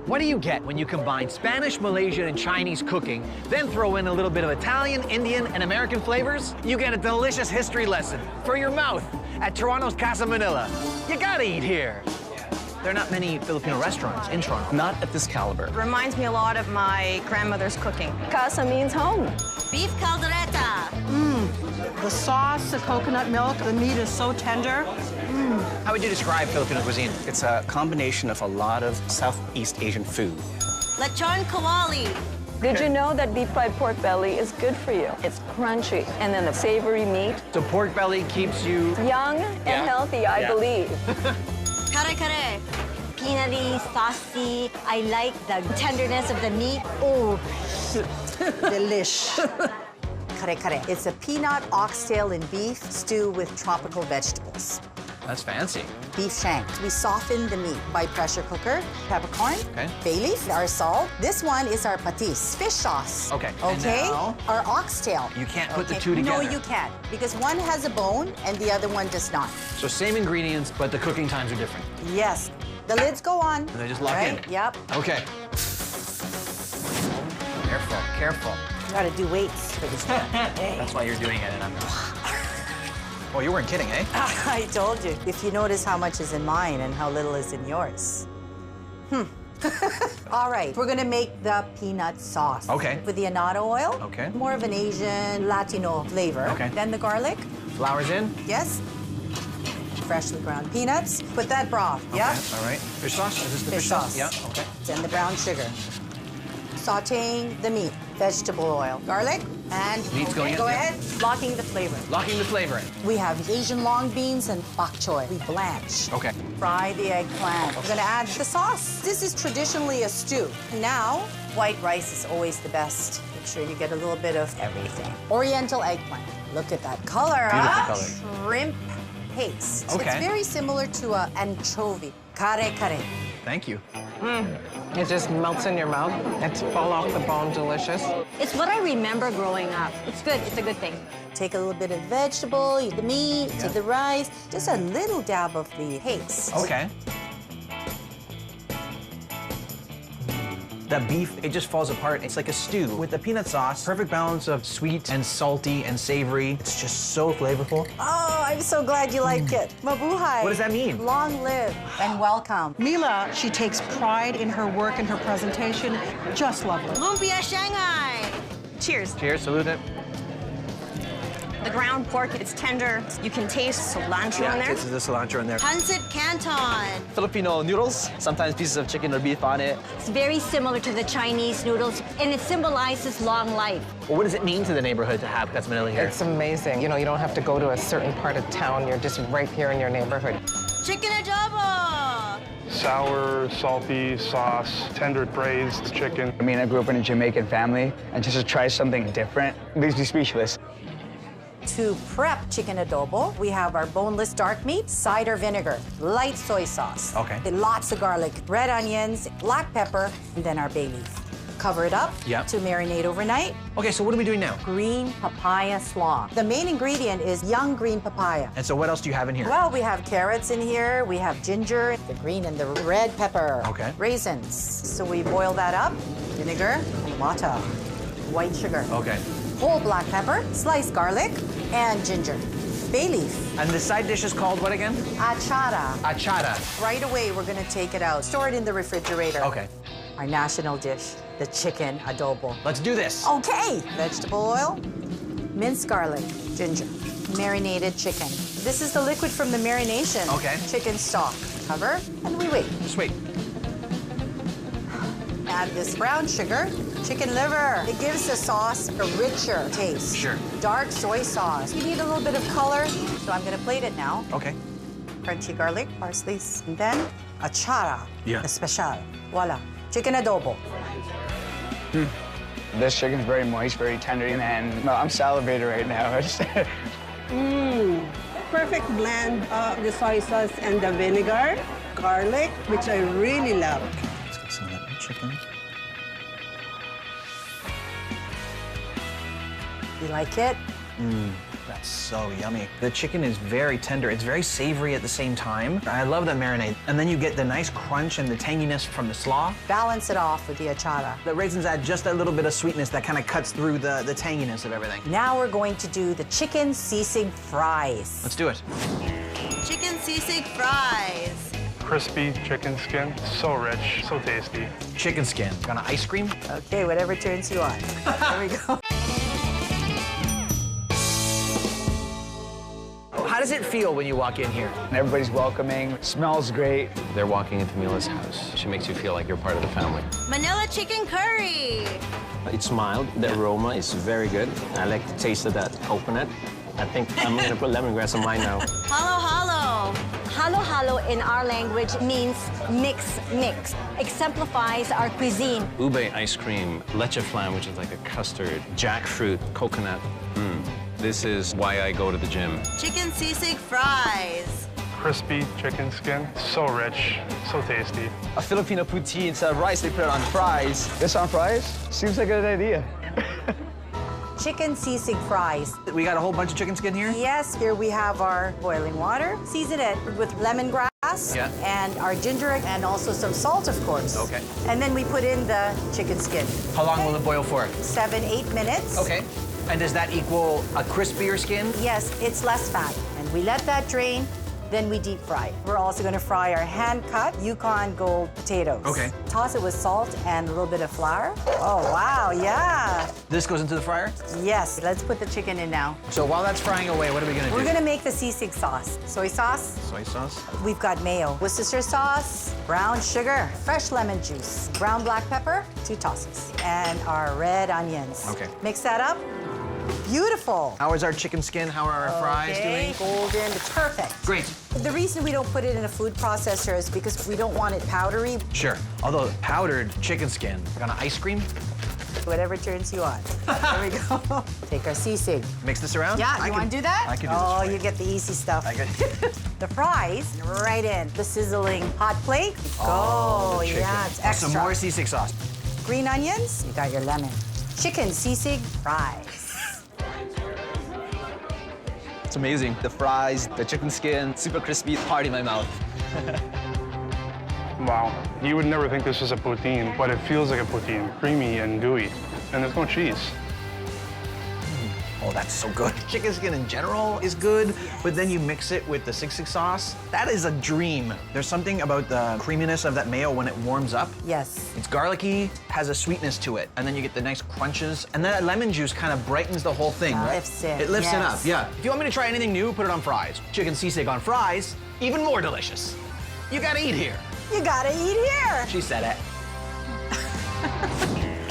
What do you get when you combine Spanish, Malaysian, and Chinese cooking, then throw in a little bit of Italian, Indian, and American flavors? You get a delicious history lesson for your mouth at Toronto's Casa Manila. You gotta eat here. There are not many Filipino restaurants in Toronto. Not at this caliber. Reminds me a lot of my grandmother's cooking. Casa means home. Beef caldereta. The sauce, the coconut milk, the meat is so tender. How would you describe Filipino cuisine? It's a combination of a lot of Southeast Asian food. Lechon kawali. Did you know that deep fried pork belly is good for you? It's crunchy. And then the savory meat. So pork belly keeps you... Young and healthy, I believe. Kare kare. Peanutty, saucy. I like the tenderness of the meat. Oh, Delish. Kare kare. It's a peanut, oxtail, and beef stew with tropical vegetables. That's fancy. Beef shank. We soften the meat by pressure cooker, peppercorn, Okay. bay leaf, our salt. This one is our patis, fish sauce. Okay. And Okay. now? Our oxtail. You can't put the Okay. two together. No, you can't, because one has a bone and the other one does not. So same ingredients, but the cooking times are different. Yes. The lids go on. And they just lock right? in. Yep. Okay. Careful, careful. You gotta do weights for this one. That's why you're doing it, and I'm not. Oh, you weren't kidding, eh? I told you. If you notice how much is in mine and how little is in yours. All right, we're gonna make the peanut sauce. Okay. With the annatto oil. Okay. More of an Asian, Latino flavor. Okay. Then the garlic. Flowers in? Yes. Freshly ground peanuts. Put that broth. Yep. Okay, all right. Fish sauce? Is this the Fish sauce. Yeah, okay. Then the brown sugar. Sauteing the meat. Vegetable oil. Garlic. And Meat's going in, go yeah. ahead. Locking the flavor. Locking the flavor in. We have Asian long beans and bok choy. We blanch. Okay. Fry the eggplant. We're gonna add the sauce. This is traditionally a stew. Now, white rice is always the best. Make sure you get a little bit of everything. Oriental eggplant. Look at that color. Beautiful huh? color. Shrimp paste. Okay. It's very similar to an anchovy. Kare kare. Thank you. It just melts in your mouth. It's fall off the bone, delicious. it's what I remember growing up. It's good. It's a good thing. Take a little bit of vegetable, eat the meat, take the rice, just a little dab of the paste. Okay. The beef, it just falls apart. It's like a stew with the peanut sauce. Perfect balance of sweet and salty and savory. It's just so flavorful. Oh, I'm so glad you like it. Mabuhay. What does that mean? Long live and welcome. Mila, she takes pride in her work and her presentation. Just lovely. Lumpia Shanghai. Cheers. Cheers, salute it. The ground pork, it's tender. You can taste cilantro in there. This is the cilantro in there. Pancit Canton. Filipino noodles, sometimes pieces of chicken or beef on it. It's very similar to the Chinese noodles, and it symbolizes long life. Well, what does it mean to the neighborhood to have Casa Manila here? It's amazing. You know, you don't have to go to a certain part of town. You're just right here in your neighborhood. Chicken adobo. Sour, salty sauce, tender braised chicken. I mean, I grew up in a Jamaican family, and just to try something different leaves me speechless. To prep chicken adobo, we have our boneless dark meat, cider vinegar, light soy sauce. Okay. Lots of garlic, red onions, black pepper, and then our bay leaf. Cover it up Yep. to marinate overnight. Okay, so what are we doing now? Green papaya slaw. The main ingredient is young green papaya. And so what else do you have in here? Well, we have carrots in here, we have ginger, the green and the red pepper. Okay. Raisins. So we boil that up. Vinegar, water, white sugar. Okay. Whole black pepper, sliced garlic, and ginger. Bay leaf. And the side dish is called what again? Achara. Achara. Right away, we're gonna take it out. Store it in the refrigerator. Okay. Our national dish, the chicken adobo. Let's do this. Okay. Vegetable oil, minced garlic, ginger, marinated chicken. This is the liquid from the marination. Okay. Chicken stock. Cover, and we wait. Just wait. Add this brown sugar, chicken liver. It gives the sauce a richer taste. Sure. Dark soy sauce. You need a little bit of color, so I'm gonna plate it now. Okay. Crunchy garlic, parsley, and then achara. Yeah. Especial. Voila. Chicken adobo. This chicken's very moist, very tender, and no, I'm salivating right now. Perfect blend of the soy sauce and the vinegar, garlic, which I really love. Let's get some of that chicken. You like it? That's so yummy. The chicken is very tender. It's very savory at the same time. I love the marinade. And then you get the nice crunch and the tanginess from the slaw. Balance it off with the achara. The raisins add just a little bit of sweetness that kind of cuts through the tanginess of everything. Now we're going to do the chicken sisig fries. Let's do it. Chicken sisig fries. Crispy chicken skin, so rich, so tasty. Chicken skin. Gonna ice cream? Okay, whatever turns you on. There we go. How does it feel when you walk in here? Everybody's welcoming, smells great. They're walking into Mila's house. She makes you feel like you're part of the family. Manila chicken curry. It's mild. The aroma is very good. I like the taste of that coconut. I think I'm gonna put lemongrass on mine now. Halo halo. Halo halo in our language means mix, mix. Exemplifies our cuisine. Ube ice cream, leche flan, which is like a custard, jackfruit, coconut. This is why I go to the gym. Chicken sisig fries. Crispy chicken skin, so rich, so tasty. A Filipino poutine, instead of rice, they put it on fries. This on fries? Seems like a good idea. Chicken sisig fries. We got a whole bunch of chicken skin here? Yes, here we have our boiling water. Season it with lemongrass and our ginger and also some salt, of course. Okay. And then we put in the chicken skin. How long will it boil for? 7-8 minutes. Okay. And does that equal a crispier skin? Yes, it's less fat. And we let that drain, then we deep fry. We're also gonna fry our hand-cut Yukon Gold potatoes. Okay. Toss it with salt and a little bit of flour. Oh, wow, yeah. This goes into the fryer? Yes, let's put the chicken in now. So while that's frying away, what are we gonna do? We're gonna make the sisig sauce. Soy sauce. Soy sauce. We've got mayo, Worcestershire sauce, brown sugar, fresh lemon juice, ground black pepper, 2 tosses, and our red onions. Okay. Mix that up. Beautiful. How is our chicken skin? How are our fries doing? Golden, it's perfect. Great. The reason we don't put it in a food processor is because we don't want it powdery. Sure. Although powdered chicken skin. Gonna ice cream? Whatever turns you on. There we go. Take our sisig. Mix this around? Yeah, you want to do that? I can do this. Oh, for you get the easy stuff. I get The fries, right in. The sizzling hot plate. Go, the chicken. yeah, it's extra. Some more sisig sauce. Green onions, you got your lemon. Chicken sisig fries. It's amazing. The fries, the chicken skin, super crispy, hard in my mouth. Wow. You would never think this is a poutine, but it feels like a poutine. Creamy and gooey. And there's no cheese. Oh, that's so good. Chicken skin in general is good, but then you mix it with the sisig sauce. That is a dream. There's something about the creaminess of that mayo when it warms up. Yes. It's garlicky, has a sweetness to it, and then you get the nice crunches, and then that lemon juice kind of brightens the whole thing, right? Lifts it. It lifts it up, Yes. yeah. If you want me to try anything new, put it on fries. Chicken sisig on fries, even more delicious. You gotta eat here. You gotta eat here. She said it.